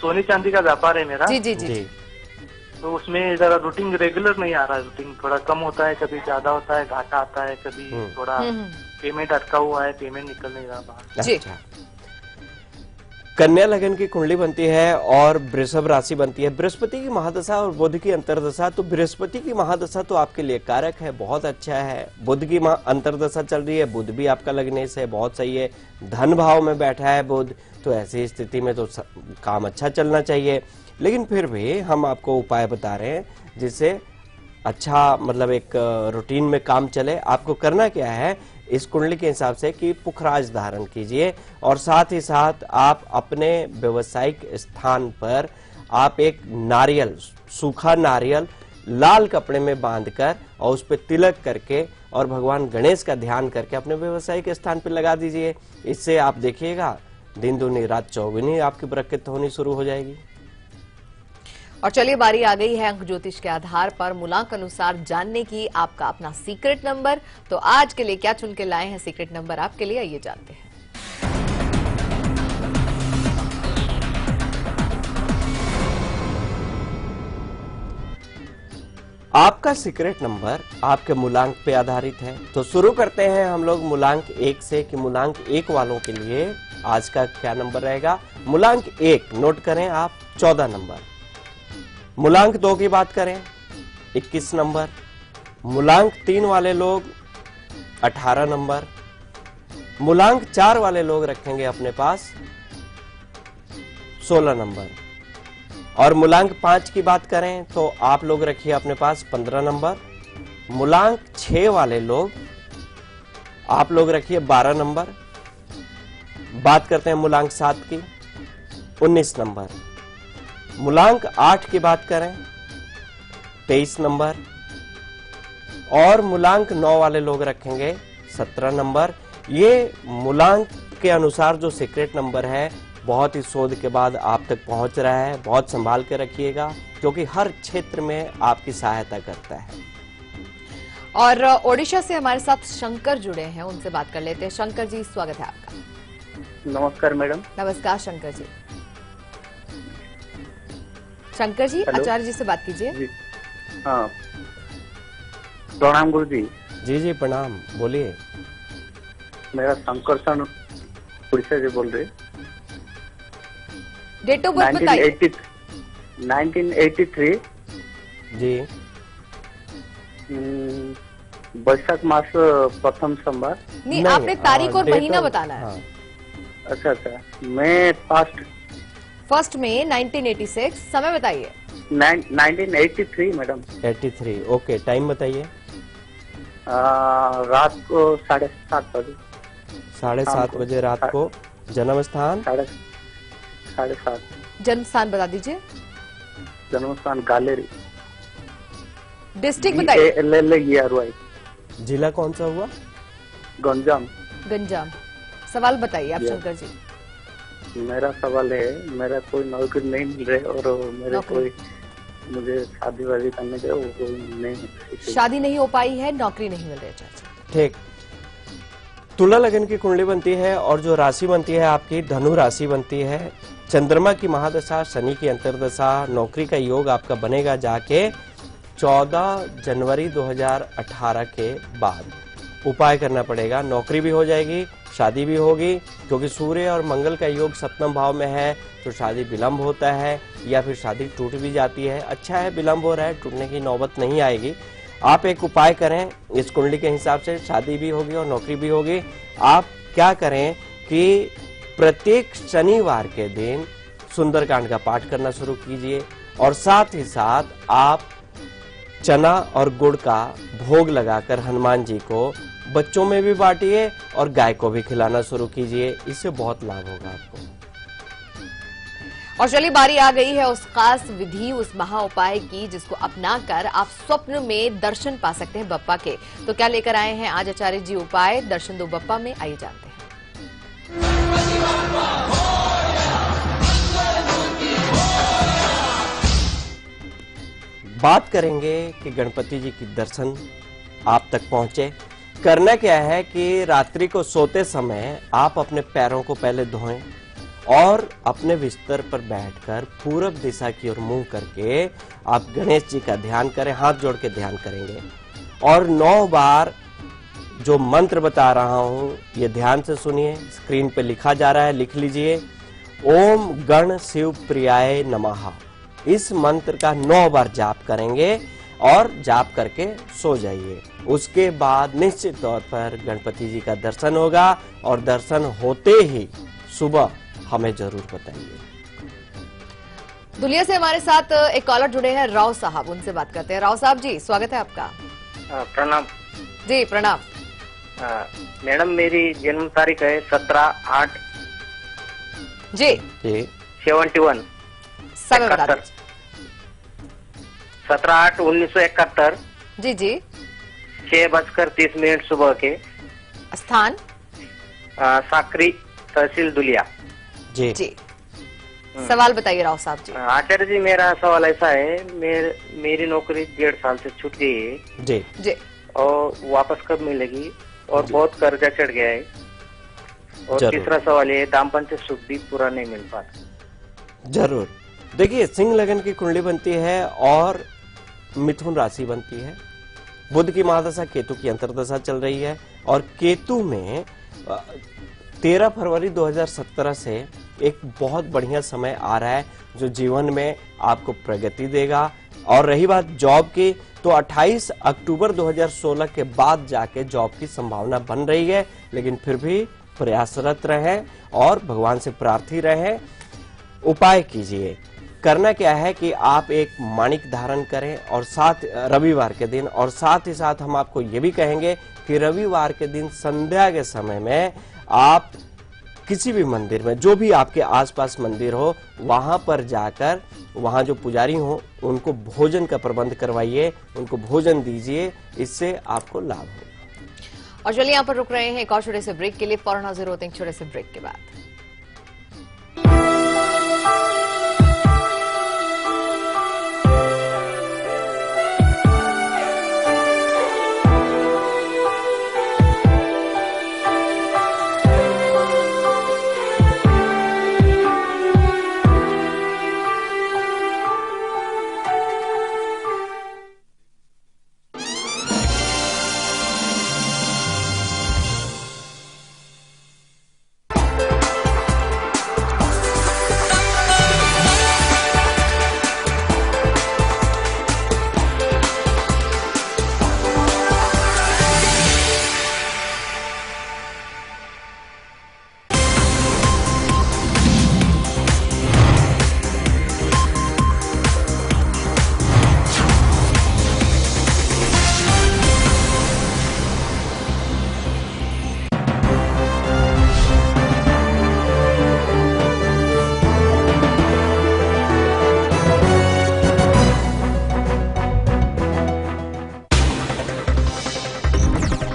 सोने चांदी का व्यापार है मेरा। जी जी जी, जी। तो उसमें जरा रूटीन रेगुलर नहीं आ रहा है, रूटीन थोड़ा कम होता है, कभी ज्यादा होता है, घाटा आता है, कभी थोड़ा पेमेंट अटका हुआ है, पेमेंट निकल नहीं रहा बाहर। जी। अच्छा, कन्या लगन की कुंडली बनती है और वृषभ राशि बनती है, बृहस्पति की महादशा और बुध की अंतर्दशा। तो बृहस्पति की महादशा तो आपके लिए कारक है, बहुत अच्छा है। बुध की अंतर्दशा चल रही है, बुध भी आपका लग्नेश है, बहुत सही है। धन भाव में बैठा है बुध, तो ऐसी स्थिति में तो काम अच्छा चलना चाहिए। लेकिन फिर भी हम आपको उपाय बता रहे हैं जिससे अच्छा मतलब एक रूटीन में काम चले। आपको करना क्या है इस कुंडली के हिसाब से कि पुखराज धारण कीजिए और साथ ही साथ आप अपने व्यवसायिक स्थान पर आप एक नारियल, सूखा नारियल लाल कपड़े में बांधकर और उस पर तिलक करके और भगवान गणेश का ध्यान करके अपने व्यवसायिक स्थान पर लगा दीजिए। इससे आप देखिएगा दिन दूनी रात चौगुनी आपकी बरकत होनी शुरू हो जाएगी। और चलिए बारी आ गई है अंक ज्योतिष के आधार पर मूलांक अनुसार जानने की आपका अपना सीक्रेट नंबर। तो आज के लिए क्या चुन के लाए हैं सीक्रेट नंबर आपके लिए, आइए जानते हैं। आपका सीक्रेट नंबर आपके मूलांक पे आधारित है। तो शुरू करते हैं हम लोग मूलांक 1 से कि मूलांक 1 वालों के लिए आज का क्या नंबर रहेगा। मूलांक 1 नोट करें आप 14 नंबर। मूलांक 2 की बात करें 21 नंबर। मूलांक 3 वाले लोग 18 नंबर। मूलांक 4 वाले लोग रखेंगे अपने पास 16 नंबर। और मूलांक 5 की बात करें तो आप लोग रखिए अपने पास 15 नंबर। मूलांक 6 वाले लोग आप लोग रखिए 12 नंबर। बात करते हैं मूलांक 7 की 19 नंबर। मूलांक 8 की बात करें 23 नंबर। और मूलांक 9 वाले लोग रखेंगे 17 नंबर। ये मूलांक के अनुसार जो सीक्रेट नंबर है बहुत ही शोध के बाद आप तक पहुंच रहा है। बहुत संभाल के रखिएगा क्योंकि हर क्षेत्र में आपकी सहायता करता है। और ओडिशा से हमारे साथ शंकर जुड़े हैं, उनसे बात कर लेते हैं। शंकर जी स्वागत है आपका। नमस्कार मैडम। नमस्कार शंकर जी। शंकर जी आचार्य जी से बात कीजिए। हाँ प्रणाम गुरु जी। जी जी प्रणाम, बोलिए। मेरा शंकर सन उड़ीसा से बोल रहे। डेट ऑफ बर्थ बताइए। 1983 जी। बैसाख मास प्रथम सोमवार। नहीं, आपने तारीख और महीना बताना है। हाँ। अच्छा अच्छा, मैं फर्स्ट में 1986। समय बताइए। 1983 मैडम। 83 ओके। टाइम बताइए। रात को 7:30 बजे। 7:30 बजे रात को। जन्म स्थान 7:30। जन्म स्थान बता दीजिए। जन्म स्थान गालेरी। डिस्ट्रिक्ट बताइए। जिला कौन सा हुआ? गंजाम। गंजाम। सवाल बताइए आप शंकर जी। मेरा सवाल है, मेरा कोई नौकरी नहीं मिल रही और मेरे कोई मुझे शादी वादी करने के वो कोई नहीं। शादी नहीं हो पाई है, नौकरी नहीं मिल रही। चाचा ठीक। तुला लगन की कुंडली बनती है और जो राशि बनती है आपकी धनु राशि बनती है। चंद्रमा की महादशा, शनि की अंतर्दशा, नौकरी का योग आपका बनेगा जाके 14 जनवरी 2018 के बाद। उपाय करना पड़ेगा, नौकरी भी हो जाएगी, शादी भी होगी क्योंकि सूर्य और मंगल का योग सप्तम भाव में है तो शादी विलंब होता है या फिर शादी टूट भी जाती है। अच्छा है विलंब हो रहा है, टूटने की नौबत नहीं आएगी। आप एक उपाय करें इस कुंडली के हिसाब से, शादी भी होगी और नौकरी भी होगी। आप क्या करें कि प्रत्येक शनिवार के दिन सुंदरकांड का पाठ करना शुरू कीजिए और साथ ही साथ आप चना और गुड़ का भोग लगाकर हनुमान जी को बच्चों में भी बांटिए और गाय को भी खिलाना शुरू कीजिए। इससे बहुत लाभ होगा आपको। और चलिए बारी आ गई है उस खास विधि, उस महा उपाय की जिसको अपनाकर आप स्वप्न में दर्शन पा सकते हैं बप्पा के। तो क्या लेकर आए हैं आज आचार्य जी उपाय दर्शन दो बप्पा में, आइए जानते हैं। बात करेंगे कि गणपति जी की दर्शन आप तक पहुंचे। करना क्या है कि रात्रि को सोते समय आप अपने पैरों को पहले धोएं और अपने बिस्तर पर बैठकर पूरब दिशा की ओर मुंह करके आप गणेश जी का ध्यान करें, हाथ जोड़ के ध्यान करेंगे और 9 बार जो मंत्र बता रहा हूं ये ध्यान से सुनिए, स्क्रीन पे लिखा जा रहा है, लिख लीजिए। ओम गण शिव प्रियाय नमः। इस मंत्र का 9 बार जाप करेंगे और जाप करके सो जाइए। उसके बाद निश्चित तौर पर गणपति जी का दर्शन होगा और दर्शन होते ही सुबह हमें जरूर बताइए। दुलिया से हमारे साथ एक कॉलर जुड़े हैं, राव साहब, उनसे बात करते हैं। राव साहब जी, स्वागत है आपका। प्रणाम जी, प्रणाम। मैडम, मेरी जन्म तारीख है 17/8 जी 71। समय बता दीजिए। 17/8/1971 जी जी। 6:30 सुबह के। स्थान साकरी, तहसील दुलिया। जी जी। सवाल बताइए राव साहब जी। आचार्य जी, मेरा सवाल ऐसा है, मेरी नौकरी 1.5 साल से छूट गई है जी जी, और वापस कब मिलेगी, और बहुत कर्जा चढ़ गया है। और जरूर। तीसरा सवाल ये, दाम्पत्य सुख भी पूरा नहीं मिल पाता। जरूर। देखिए, सिंह लगन की कुंडली बनती है और मिथुन राशि बनती है। बुध की महादशा केतु की अंतर्दशा चल रही है और केतु में 13 फरवरी 2017 से एक बहुत बढ़िया समय आ रहा है जो जीवन में आपको प्रगति देगा। और रही बात जॉब की, तो 28 अक्टूबर 2016 के बाद जाके जॉब की संभावना बन रही है, लेकिन फिर भी प्रयासरत रहें और भगवान से प्रार्थी रहें। उपाय कीजिए। करना क्या है कि आप एक माणिक धारण करें और साथ रविवार के दिन, और साथ ही साथ हम आपको ये भी कहेंगे कि रविवार के दिन संध्या के समय में आप किसी भी मंदिर में, जो भी आपके आसपास मंदिर हो, वहां पर जाकर वहां जो पुजारी हो उनको भोजन का प्रबंध करवाइए, उनको भोजन दीजिए, इससे आपको लाभ होगा। और चलिए यहाँ पर रुक रहे हैं एक और छोटे से ब्रेक के लिए। फौरन हाजिर होते हैं छोटे से ब्रेक के बाद।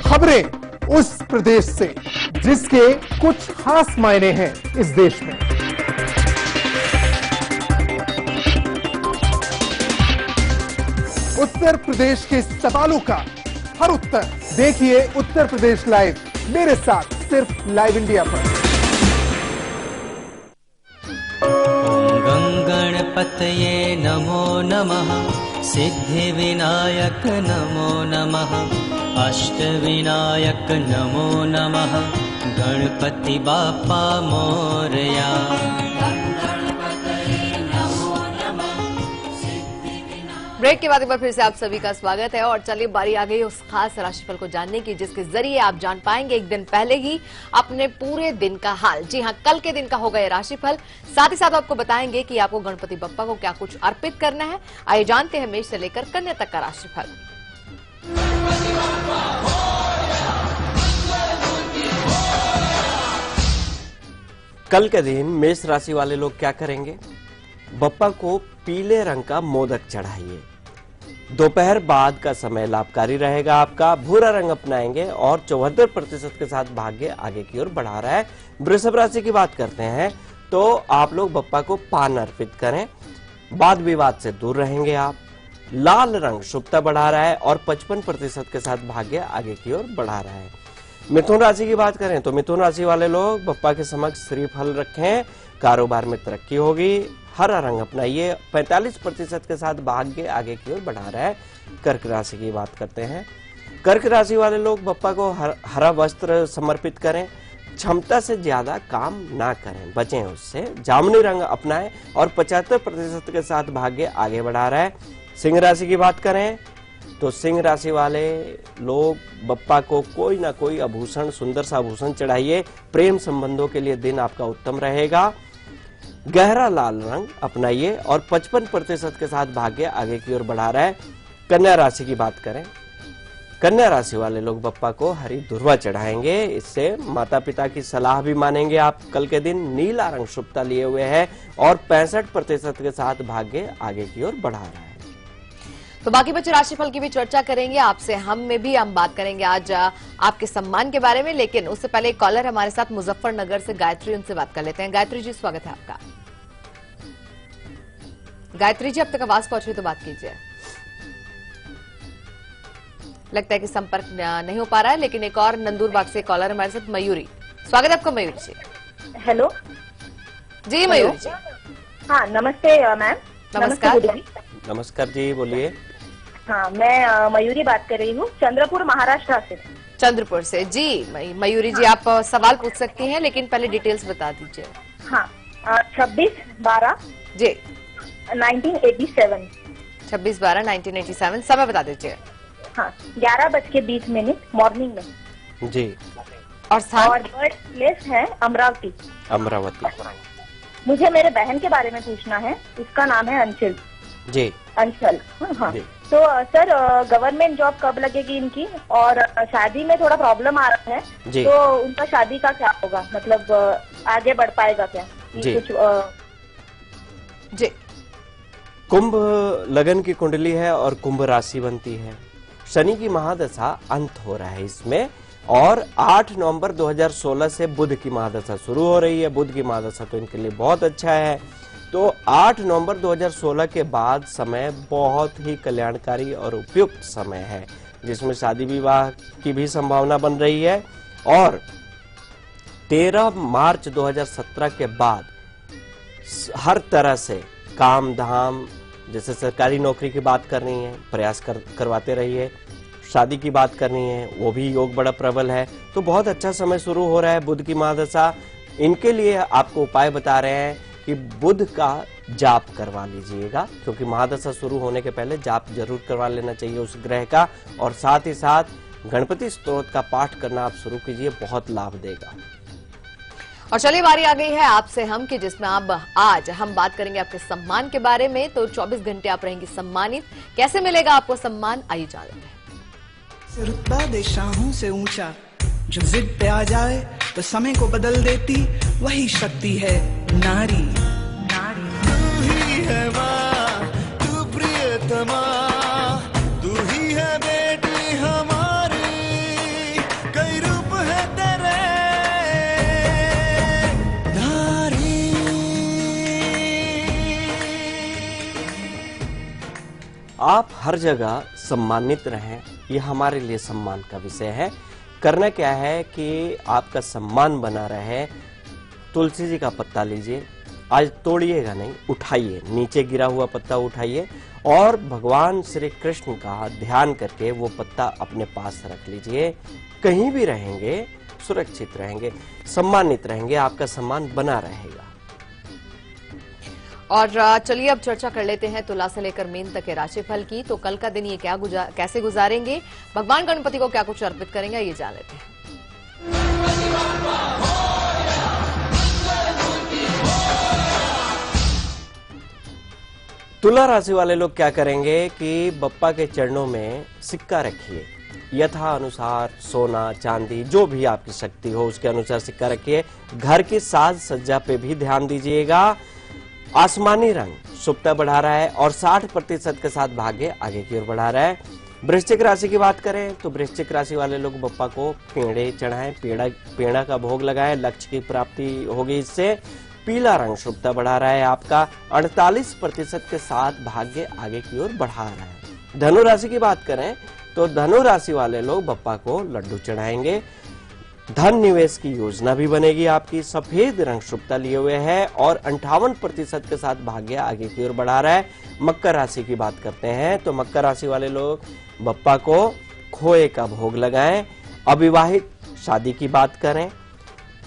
खबरें उस प्रदेश से जिसके कुछ खास मायने हैं इस देश में। उत्तर प्रदेश के सवालों का हर उत्तर देखिए उत्तर प्रदेश लाइव, मेरे साथ सिर्फ लाइव इंडिया पर। ओम गणपतये नमो नमः, सिद्धि विनायक नमो नमः, अष्टविनायक नमो नमः, गणपति बाप्पा मोरया। ब्रेक के बाद एक बार फिर से आप सभी का स्वागत है। और चलिए बारी आ गई उस खास राशिफल को जानने की जिसके जरिए आप जान पाएंगे एक दिन पहले ही अपने पूरे दिन का हाल। जी हां, कल के दिन का होगा ये राशिफल। साथ ही साथ आपको बताएंगे कि आपको गणपति बप्पा को क्या कुछ अर्पित करना है। आइए जानते हैं मेष से लेकर कन्या तक का राशिफल। कल के दिन मेष राशि वाले लोग क्या करेंगे? बप्पा को पीले रंग का मोदक चढ़ाइए। दोपहर बाद का समय लाभकारी रहेगा आपका। भूरा रंग अपनाएंगे और 74% के साथ भाग्य आगे की ओर बढ़ा रहा है। वृषभ राशि की बात करते हैं तो आप लोग बप्पा को पान अर्पित करें। वाद विवाद से दूर रहेंगे आप। लाल रंग शुभता बढ़ा रहा है और 55% के साथ भाग्य आगे की ओर बढ़ा रहा है। मिथुन राशि की बात करें तो मिथुन राशि वाले लोग बप्पा के समक्ष श्रीफल रखें, कारोबार में तरक्की होगी। हरा रंग अपनाइए। 45% के साथ भाग्य आगे की ओर बढ़ा रहा है। कर्क राशि की बात करते हैं। कर्क राशि वाले लोग बप्पा को हरा वस्त्र समर्पित करें। क्षमता से ज्यादा काम ना करें, बचें उससे। जामुनी रंग अपनाएं और 75% के साथ भाग्य आगे बढ़ा रहा है। सिंह राशि की बात करें तो सिंह राशि वाले लोग बप्पा को कोई ना कोई आभूषण, सुंदर सा आभूषण चढ़ाइए। प्रेम संबंधों के लिए दिन आपका उत्तम रहेगा। गहरा लाल रंग अपनाइए और 55% के साथ भाग्य आगे की ओर बढ़ा रहा है। कन्या राशि की बात करें, कन्या राशि वाले लोग बप्पा को हरी धुर्वा चढ़ाएंगे। इससे माता पिता की सलाह भी मानेंगे आप कल के दिन। नीला रंग शुभता लिए हुए है और 65% के साथ भाग्य आगे की ओर बढ़ा रहा है। तो बाकी बचे राशिफल की भी चर्चा करेंगे आपसे। हम बात करेंगे आज आपके सम्मान के बारे में, लेकिन उससे पहले एक कॉलर हमारे साथ मुजफ्फरनगर से गायत्री, उनसे बात कर लेते हैं। गायत्री जी, स्वागत है आपका। गायत्री जी, अब तक आवाज पहुंच रही तो बात कीजिए। लगता है कि संपर्क नहीं हो पा रहा है, लेकिन एक और नंदूरबाग से कॉलर हमारे साथ, मयूरी। स्वागत है आपका मयूरी जी। हेलो जी मयूरी जी। हाँ, नमस्ते मैम। नमस्कार। नमस्कार जी, बोलिए। हाँ, मैं मयूरी बात कर रही हूँ, चंद्रपुर महाराष्ट्र से। चंद्रपुर से जी। मयूरी जी, आप सवाल पूछ सकती हैं, लेकिन पहले डिटेल्स बता दीजिए। हाँ, 26/12 जी 1987। 26/12/1987, समय बता दीजिए। हाँ, 11:20 मॉर्निंग में जी। और स्थान? और बर्थ प्लेस है अमरावती। अमरावती। मुझे मेरे बहन के बारे में पूछना है, उसका नाम है अंशल जी। अंशल। हाँ, जी। तो सर, गवर्नमेंट जॉब कब लगेगी इनकी? और शादी में थोड़ा प्रॉब्लम आ रहा है, जी। तो उनका शादी का क्या होगा? मतलब आगे बढ़ पाएगा क्या? जी। कुछ जी। कुंभ लगन की कुंडली है और कुंभ राशि बनती है। शनि की महादशा अंत हो रहा है इसमें, और 8 नवंबर 2016 से बुध की महादशा शुरू हो रही है। बुध की महादशा तो इनके लिए बहुत अच्छा है। तो 8 नवंबर 2016 के बाद समय बहुत ही कल्याणकारी और उपयुक्त समय है, जिसमें शादी विवाह की भी संभावना बन रही है। और 13 मार्च 2017 के बाद हर तरह से काम धाम, जैसे सरकारी नौकरी की बात करनी है, प्रयास करवाते रहिए। शादी की बात करनी है, वो भी योग बड़ा प्रबल है। तो बहुत अच्छा समय शुरू हो रहा है बुध की महादशा। इनके लिए आपको उपाय बता रहे हैं कि बुध का जाप करवा लीजिएगा, क्योंकि महादशा शुरू होने के पहले जाप जरूर करवा लेना चाहिए उस ग्रह का। और साथ ही साथ गणपति स्तोत्र का पाठ करना आप शुरू कीजिए, बहुत लाभ देगा। और चलिए, बारी आ गई है आपसे हम कि जिसमें अब आज हम बात करेंगे आपके सम्मान के बारे में। तो 24 घंटे आप रहेंगी सम्मानित। कैसे मिलेगा आपको सम्मान, आइए जान लेते हैं। रुतबा दे शाहों से ऊंचा, जो जिद पे आ जाए तो समय को बदल देती, वही शक्ति है नारी। नारी तू ही है माँ, तू प्रियतमा, तू ही है बेटी हमारी, कई रूप है तेरे नारी। आप हर जगह सम्मानित रहें, ये हमारे लिए सम्मान का विषय है। करना क्या है कि आपका सम्मान बना रहे। तुलसी जी का पत्ता लीजिए, आज तोड़िएगा नहीं, उठाइए, नीचे गिरा हुआ पत्ता उठाइए और भगवान श्री कृष्ण का ध्यान करके वो पत्ता अपने पास रख लीजिए। कहीं भी रहेंगे सुरक्षित रहेंगे, सम्मानित रहेंगे, आपका सम्मान बना रहेगा। और चलिए अब चर्चा कर लेते हैं तुला से लेकर मीन तक के राशिफल की। तो कल का दिन ये कैसे गुजारेंगे, भगवान गणपति को क्या कुछ अर्पित करेंगे, ये जान लेते हैं। तुला राशि वाले लोग क्या करेंगे कि बप्पा के चरणों में सिक्का रखिए। यथा अनुसार सोना चांदी जो भी आपकी शक्ति हो उसके अनुसार सिक्का रखिए। घर की साज सज्जा पे भी ध्यान दीजिएगा। आसमानी रंग शुभता बढ़ा रहा है और 60% के साथ भाग्य आगे की ओर बढ़ा रहा है। वृश्चिक राशि की बात करें तो वृश्चिक राशि वाले लोग बप्पा को पेड़े चढ़ाएं, पेड़ा का भोग लगाएं, लक्ष्य की प्राप्ति होगी इससे। पीला रंग शुभता बढ़ा रहा है आपका। 48% के साथ भाग्य आगे की ओर बढ़ा रहा है। धनु राशि की बात करें तो धनु राशि वाले लोग बप्पा को लड्डू चढ़ाएंगे। धन निवेश की योजना भी बनेगी आपकी। सफेद रंग शुभता लिए हुए है और 58% के साथ भाग्य आगे की ओर बढ़ा रहा है। मकर राशि की बात करते हैं तो मकर राशि वाले लोग बप्पा को खोए का भोग लगाएं। अविवाहित शादी की बात करें,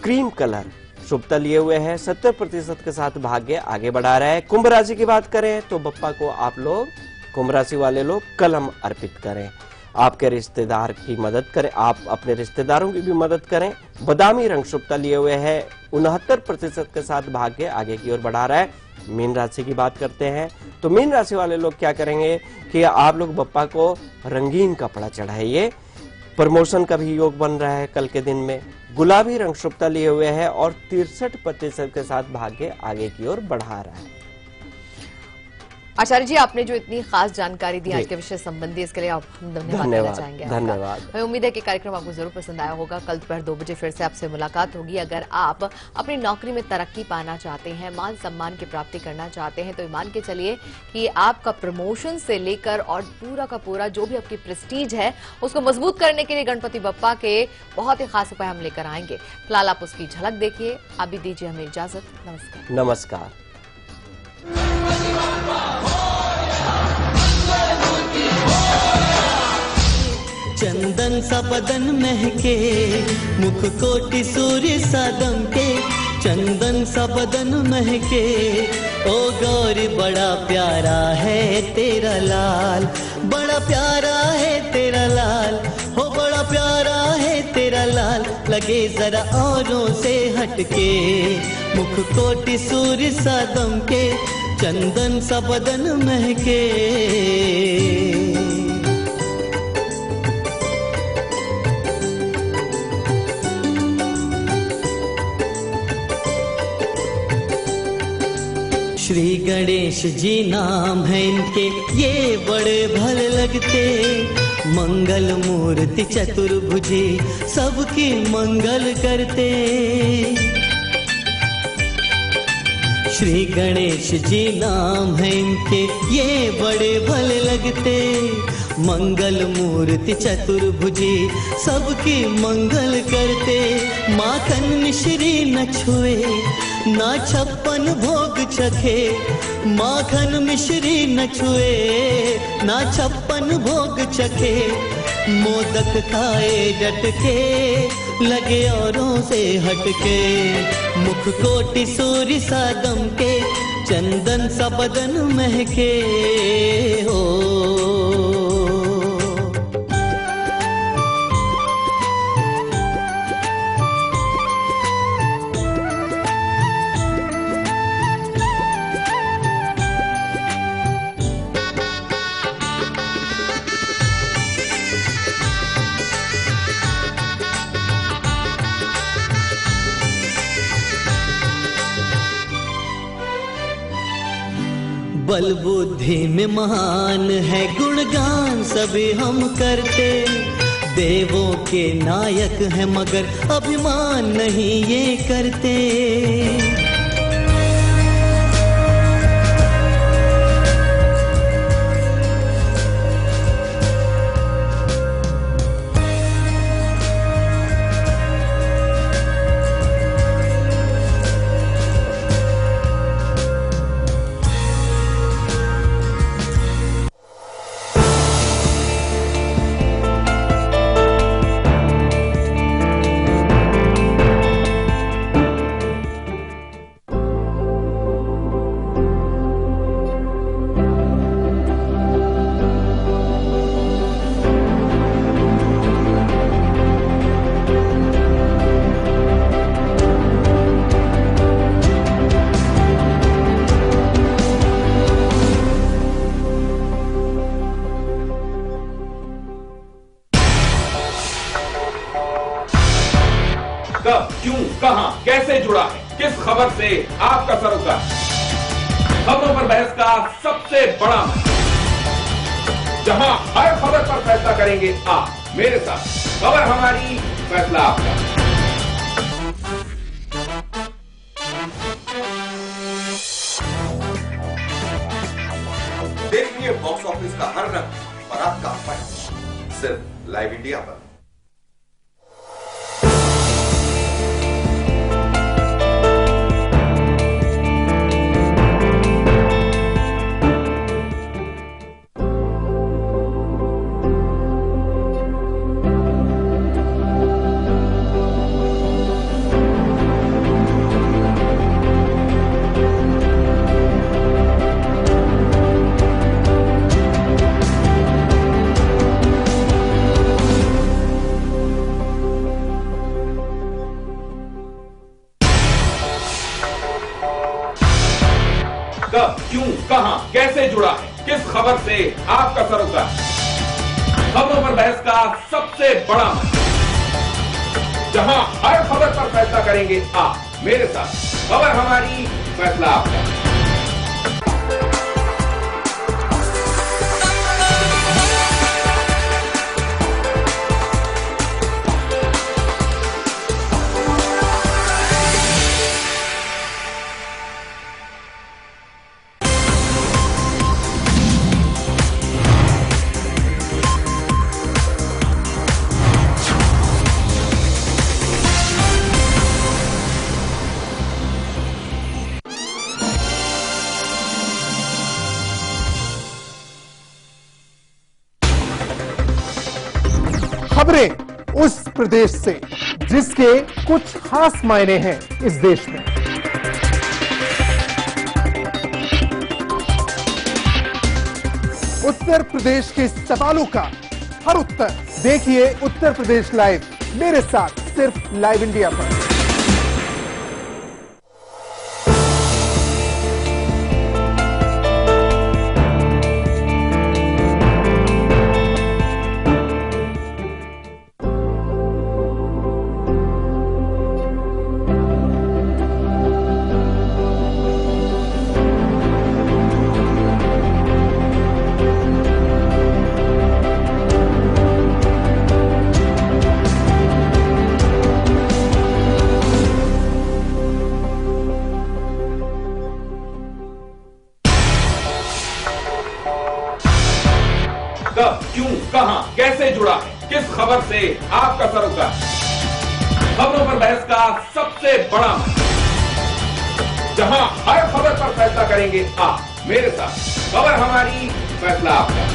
क्रीम कलर शुभता लिए हुए है। 70% के साथ भाग्य आगे बढ़ा रहा है। कुंभ राशि की बात करें तो बप्पा को आप लोग कुंभ राशि वाले लोग कलम अर्पित करें। आपके रिश्तेदार की मदद करें, आप अपने रिश्तेदारों की भी मदद करें। बादामी रंग शुभता लिए हुए है। 69% के साथ भाग्य आगे की ओर बढ़ा रहा है। मीन राशि की बात करते हैं तो मीन राशि वाले लोग क्या करेंगे कि आप लोग बप्पा को रंगीन कपड़ा चढ़ाइए। प्रमोशन का भी योग बन रहा है कल के दिन में। गुलाबी रंग शुभता लिए हुए है और 63% के साथ भाग्य आगे की ओर बढ़ा रहा है। आचार्य जी, आपने जो इतनी खास जानकारी दी आज के विषय संबंधी, इसके लिए आप धन्यवाद देना चाहेंगे। धन्यवाद। हमें उम्मीद है कि कार्यक्रम आपको जरूर पसंद आया होगा। कल दोपहर 2 बजे फिर से आपसे मुलाकात होगी। अगर आप अपनी नौकरी में तरक्की पाना चाहते हैं, मान सम्मान की प्राप्ति करना चाहते हैं, तो मान के चलिए कि आपका प्रमोशन से लेकर और पूरा का पूरा जो भी आपकी प्रेस्टीज है उसको मजबूत करने के लिए गणपति बप्पा के बहुत ही खास उपाय हम लेकर आएंगे। फिलहाल आप उसकी झलक देखिए। आप भी दीजिए हमें इजाजत। नमस्कार। नमस्कार। चंदन सा बदन महके, मुख कोटि सूर्य सा दमके। चंदन सा बदन महके, ओ गौरी बड़ा प्यारा है तेरा लाल। बड़ा प्यारा है तेरा लाल, हो बड़ा प्यारा है तेरा लाल। लगे जरा औरों से हटके, मुख कोटि सूर्य सा दमके। चंदन सा बदन महके। श्री गणेश जी नाम है इनके, ये बड़े भले लगते। मंगल मूर्ति चतुर्भुजी, सबकी मंगल करते। श्री गणेश जी नाम है इनके, ये बड़े भले लगते। मंगल मूर्ति चतुर्भुजी, सबकी मंगल करते। माखन मिश्री न छुए, ना 56 भोग चखे। माखन मिश्री न छुए, ना 56 भोग चखे। मोदक खाए डटके, लगे औरों से हटके। मुख कोटि सूर्य सा दमके, चंदन सा बदन महके हो। बल बुद्धि में महान है गुणगान सभी हम करते। देवों के नायक है मगर अभिमान नहीं ये करते। कब, क्यों, कहां, कैसे जुड़ा है, किस खबर से आपका सरोकार। खबरों पर बहस का सबसे बड़ा मंच, जहां हर खबर पर फैसला करेंगे आप मेरे साथ। खबर हमारी, फैसला आपका। देखिए बॉक्स ऑफिस का हर रंग और आपका फन सिर्फ लाइव इंडिया पर। कब, क्यों, कहां, कैसे जुड़ा है, किस खबर से आपका सरोकार। खबरों पर बहस का सबसे बड़ा मंच, जहां हर खबर पर फैसला करेंगे आप मेरे साथ। खबर हमारी, फैसला आपका। खबरें उस प्रदेश से जिसके कुछ खास मायने हैं इस देश में। उत्तर प्रदेश के सवालों का हर उत्तर देखिए उत्तर प्रदेश लाइव, मेरे साथ सिर्फ लाइव इंडिया पर। कब, क्यों, कहां, कैसे जुड़ा है, किस खबर से आपका सरोकार। खबरों पर बहस का सबसे बड़ा मंच, जहां हर खबर पर फैसला करेंगे आप मेरे साथ। खबर हमारी, फैसला आपका।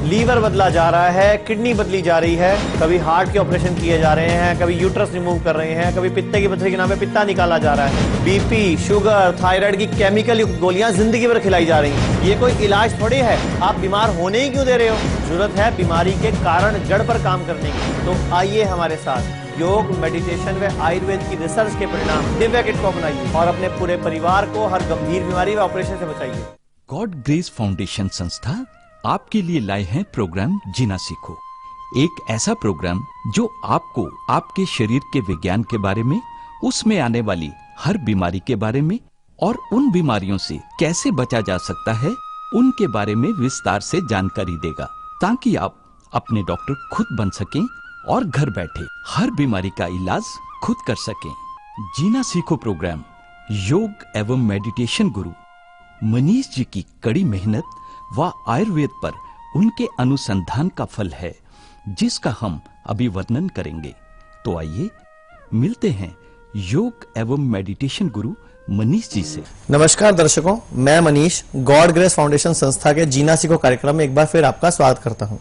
लीवर बदला जा रहा है, किडनी बदली जा रही है, कभी हार्ट के ऑपरेशन किए जा रहे हैं, कभी यूट्रस रिमूव कर रहे हैं, कभी पित्ते की पथरी के नाम पे पित्ता निकाला जा रहा है, बीपी, शुगर, थायराइड की केमिकल युक्त गोलियां जिंदगी भर खिलाई जा रही हैं। ये कोई इलाज थोड़ी है, आप बीमार होने ही क्यों दे रहे हो। जरूरत है बीमारी के कारण जड़ पर काम करने की। तो आइए हमारे साथ योग, मेडिटेशन व आयुर्वेद की रिसर्च के परिणाम दिव्या किट को अपनाइए और अपने पूरे परिवार को हर गंभीर बीमारी व ऑपरेशन से बचाइए। गॉड ग्रेस फाउंडेशन संस्था आपके लिए लाए हैं प्रोग्राम जीना सीखो। एक ऐसा प्रोग्राम जो आपको आपके शरीर के विज्ञान के बारे में, उसमें आने वाली हर बीमारी के बारे में और उन बीमारियों से कैसे बचा जा सकता है उनके बारे में विस्तार से जानकारी देगा, ताकि आप अपने डॉक्टर खुद बन सकें और घर बैठे हर बीमारी का इलाज खुद कर सकें। जीना सीखो प्रोग्राम योग एवं मेडिटेशन गुरु मनीष जी की कड़ी मेहनत व आयुर्वेद पर उनके अनुसंधान का फल है, जिसका हम अभी वर्णन करेंगे। तो आइए मिलते हैं योग एवं मेडिटेशन गुरु मनीष जी से। नमस्कार दर्शकों, मैं मनीष गॉड ग्रेस फाउंडेशन संस्था के जीना सीखो कार्यक्रम में एक बार फिर आपका स्वागत करता हूं।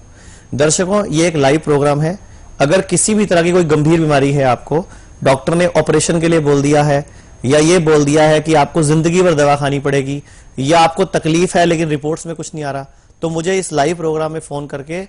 दर्शकों, ये एक लाइव प्रोग्राम है। अगर किसी भी तरह की कोई गंभीर बीमारी है, आपको डॉक्टर ने ऑपरेशन के लिए बोल दिया है या ये बोल दिया है कि आपको जिंदगी भर दवा खानी पड़ेगी, या आपको तकलीफ है लेकिन रिपोर्ट्स में कुछ नहीं आ रहा, तो मुझे इस लाइव प्रोग्राम में फोन करके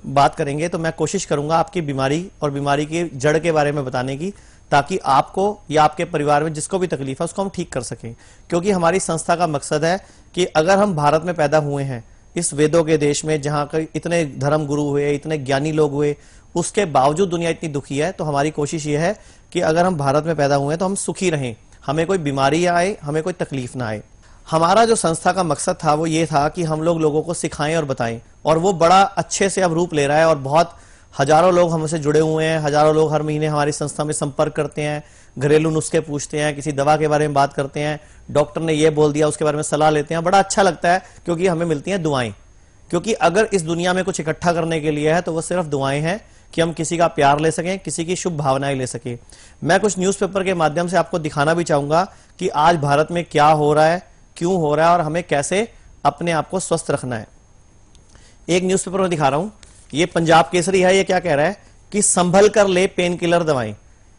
बात करेंगे। तो मैं कोशिश करूंगा आपकी बीमारी और बीमारी की जड़ के बारे में बताने की, ताकि आपको या आपके परिवार में जिसको भी तकलीफ है उसको हम ठीक कर सकें। क्योंकि हमारी संस्था का मकसद है कि अगर हम भारत में पैदा हुए हैं इस वेदों के देश में, जहां इतने धर्म गुरु हुए, इतने ज्ञानी लोग हुए, उसके बावजूद दुनिया इतनी दुखी है। तो हमारी कोशिश ये है कि अगर हम भारत में पैदा हुए हैं तो हम सुखी रहें, हमें कोई बीमारी आए, हमें कोई तकलीफ ना आए। हमारा जो संस्था का मकसद था वो ये था कि हम लोगों को सिखाएं और बताएं, और वो बड़ा अच्छे से अब रूप ले रहा है। और बहुत हजारों लोग हमसे जुड़े हुए हैं, हजारों लोग हर महीने हमारी संस्था में संपर्क करते हैं, घरेलू नुस्खे पूछते हैं, किसी दवा के बारे में बात करते हैं, डॉक्टर ने ये बोल दिया उसके बारे में सलाह लेते हैं। बड़ा अच्छा लगता है क्योंकि हमें मिलती हैं दुआएं। क्योंकि अगर इस दुनिया में कुछ इकट्ठा करने के लिए है तो वो सिर्फ दुआएं हैं कि हम किसी का प्यार ले सकें, किसी की शुभ भावनाएं ले सकें। मैं कुछ न्यूज़पेपर के माध्यम से आपको दिखाना भी चाहूंगा कि आज भारत में क्या हो रहा है, क्यों हो रहा है और हमें कैसे अपने आप को स्वस्थ रखना है। एक न्यूज़पेपर में दिखा रहा हूं, ये पंजाब केसरी है। ये क्या कह रहा है कि संभल कर ले पेन किलर दवाएं।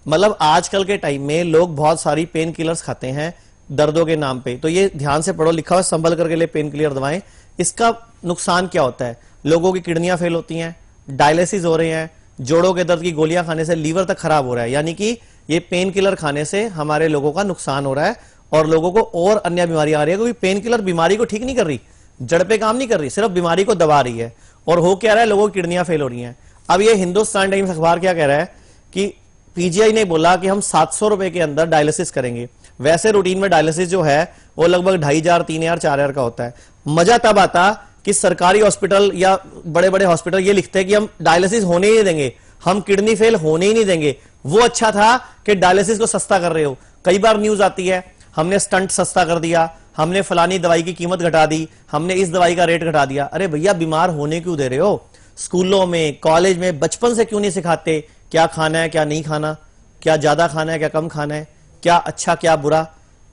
मतलब आजकल के टाइम में लोग बहुत सारी पेन किलर्स खाते हैं दर्दों के नाम पे। तो ये ध्यान से पढ़ो, लिखा हुआ संभल करके ले पेन किलर दवाएं। इसका नुकसान क्या होता है? लोगों की किडनियां फेल होती हैं, डायलिसिस हो रहे हैं, जोड़ों के दर्द की गोलियां खाने से लीवर तक खराब हो रहा है। यानी कि ये पेन किलर खाने से हमारे लोगों का नुकसान हो रहा है और लोगों को और अन्य बीमारी आ रही है। क्योंकि पेन किलर बीमारी को ठीक नहीं कर रही, जड़ पे काम नहीं कर रही, सिर्फ बीमारी को दबा रही है। और हो क्या रहा है, लोगों की किडनियां फेल हो रही हैं। अब ये हिंदुस्तान टाइम्स अखबार क्या कह रहा है कि पीजीआई ने बोला कि हम 700 रुपए के अंदर डायलिसिस करेंगे। वैसे रूटीन में डायलिसिस जो है वो लगभग 2500, 3000, 4000 का होता है। मजा तब आता कि सरकारी हॉस्पिटल या बड़े बड़े हॉस्पिटल ये लिखते हैं कि हम डायलिसिस होने ही नहीं देंगे, हम किडनी फेल होने ही नहीं देंगे। वो अच्छा था कि डायलिसिस को सस्ता कर रहे हो। कई बार न्यूज आती है हमने स्टंट सस्ता कर दिया, हमने फलानी दवाई की कीमत घटा दी, हमने इस दवाई का रेट घटा दिया। अरे भैया, बीमार होने क्यों दे रहे हो? स्कूलों में, कॉलेज में बचपन से क्यों नहीं सिखाते क्या खाना है, क्या नहीं खाना, क्या ज्यादा खाना है, क्या कम खाना है, क्या अच्छा क्या बुरा,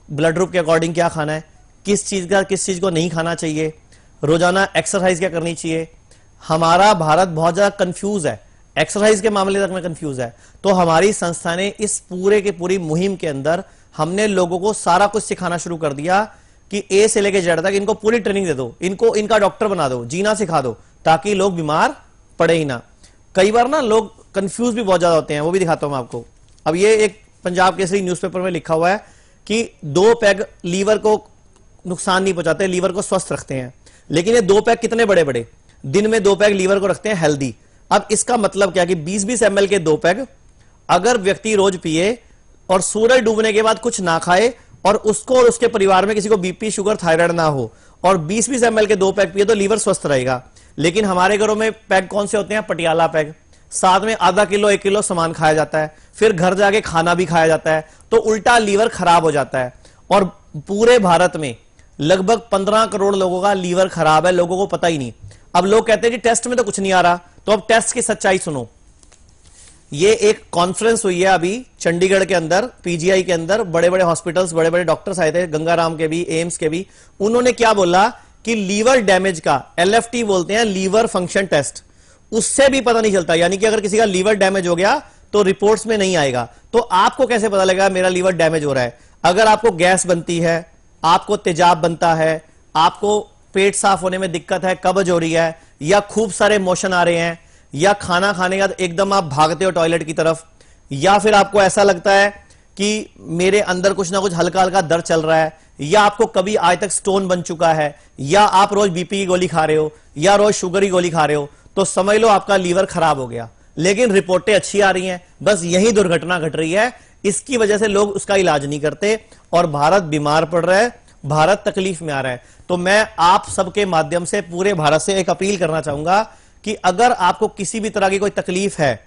ब्लड ग्रुप के अकॉर्डिंग क्या खाना है, किस चीज को नहीं खाना चाहिए, रोजाना एक्सरसाइज क्या करनी चाहिए। हमारा भारत बहुत ज्यादा कंफ्यूज है, एक्सरसाइज के मामले तक में कंफ्यूज है। तो हमारी संस्था ने इस पूरे के पूरी मुहिम के अंदर हमने लोगों को सारा कुछ सिखाना शुरू कर दिया कि ए से लेके जेड तक इनको पूरी ट्रेनिंग दे दो, इनको इनका डॉक्टर बना दो, जीना सिखा दो, ताकि लोग बीमार पड़े ही ना। कई बार ना लोग कंफ्यूज भी बहुत ज्यादा होते हैं, वो भी दिखाता हूं मैं आपको। अब ये एक पंजाब केसरी न्यूज़पेपर में लिखा हुआ है कि 2 पैग लीवर को नुकसान नहीं पहुंचाते, लीवर को स्वस्थ रखते हैं। लेकिन ये 2 पैग कितने बड़े बड़े, दिन में 2 पैग लीवर को रखते हैं हेल्दी। अब इसका मतलब क्या कि 20-20 ml के 2 पैग अगर व्यक्ति रोज पिए और सूरज डूबने के बाद कुछ ना खाए और उसको और उसके परिवार में किसी को बीपी, शुगर, थायराइड ना हो और 20-20 ml के 2 पैग पिए तो लीवर स्वस्थ रहेगा। लेकिन हमारे घरों में पैग कौन से होते हैं? पटियाला पैग। साथ में आधा किलो 1 किलो सामान खाया जाता है, फिर घर जाके खाना भी खाया जाता है, तो उल्टा लीवर खराब हो जाता है। और पूरे भारत में लगभग 15 करोड़ लोगों का लीवर खराब है, लोगों को पता ही नहीं। अब लोग कहते हैं कि टेस्ट में तो कुछ नहीं आ रहा, तो अब टेस्ट की सच्चाई सुनो। ये एक कॉन्फ्रेंस हुई है अभी चंडीगढ़ के अंदर, पीजीआई के अंदर, बड़े बड़े हॉस्पिटल्स, बड़े बड़े डॉक्टर्स आए थे, गंगाराम के भी, एम्स के भी। उन्होंने क्या बोला कि लीवर डैमेज का LFT बोलते हैं, लीवर फंक्शन टेस्ट, उससे भी पता नहीं चलता। यानी कि अगर किसी का लीवर डैमेज हो गया तो रिपोर्ट्स में नहीं आएगा। तो आपको कैसे पता लगेगा मेरा लीवर डैमेज हो रहा है? अगर आपको गैस बनती है, आपको तेजाब बनता है, आपको पेट साफ होने में दिक्कत है, कब्ज हो रही है, या खूब सारे मोशन आ रहे हैं, या खाना खाने का एकदम आप भागते हो टॉयलेट की तरफ, या फिर आपको ऐसा लगता है कि मेरे अंदर कुछ ना कुछ हल्का हल्का दर्द चल रहा है, या आपको कभी आज तक स्टोन बन चुका है, या आप रोज बीपी की गोली खा रहे हो, या रोज शुगर की गोली खा रहे हो, तो समझ लो आपका लीवर खराब हो गया। लेकिन रिपोर्टें अच्छी आ रही हैं, बस यही दुर्घटना घट रही है। इसकी वजह से लोग उसका इलाज नहीं करते और भारत बीमार पड़ रहा है, भारत तकलीफ में आ रहा है। तो मैं आप सबके माध्यम से पूरे भारत से एक अपील करना चाहूंगा कि अगर आपको किसी भी तरह की कोई तकलीफ है,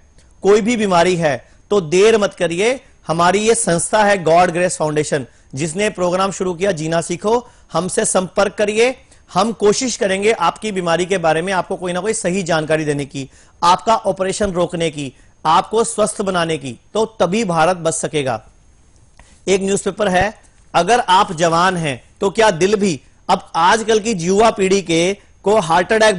कोई भी बीमारी है, तो देर मत करिए। हमारी ये संस्था है गॉड ग्रेस फाउंडेशन, जिसने प्रोग्राम शुरू किया जीना सीखो। हमसे संपर्क करिए, हम कोशिश करेंगे आपकी बीमारी के बारे में आपको कोई ना कोई सही जानकारी देने की, आपका ऑपरेशन रोकने की, आपको स्वस्थ बनाने की। तो तभी भारत बच सकेगा। एक न्यूज़पेपर है, अगर आप जवान हैं तो क्या दिल भी। अब आजकल की युवा पीढ़ी के को हार्ट अटैक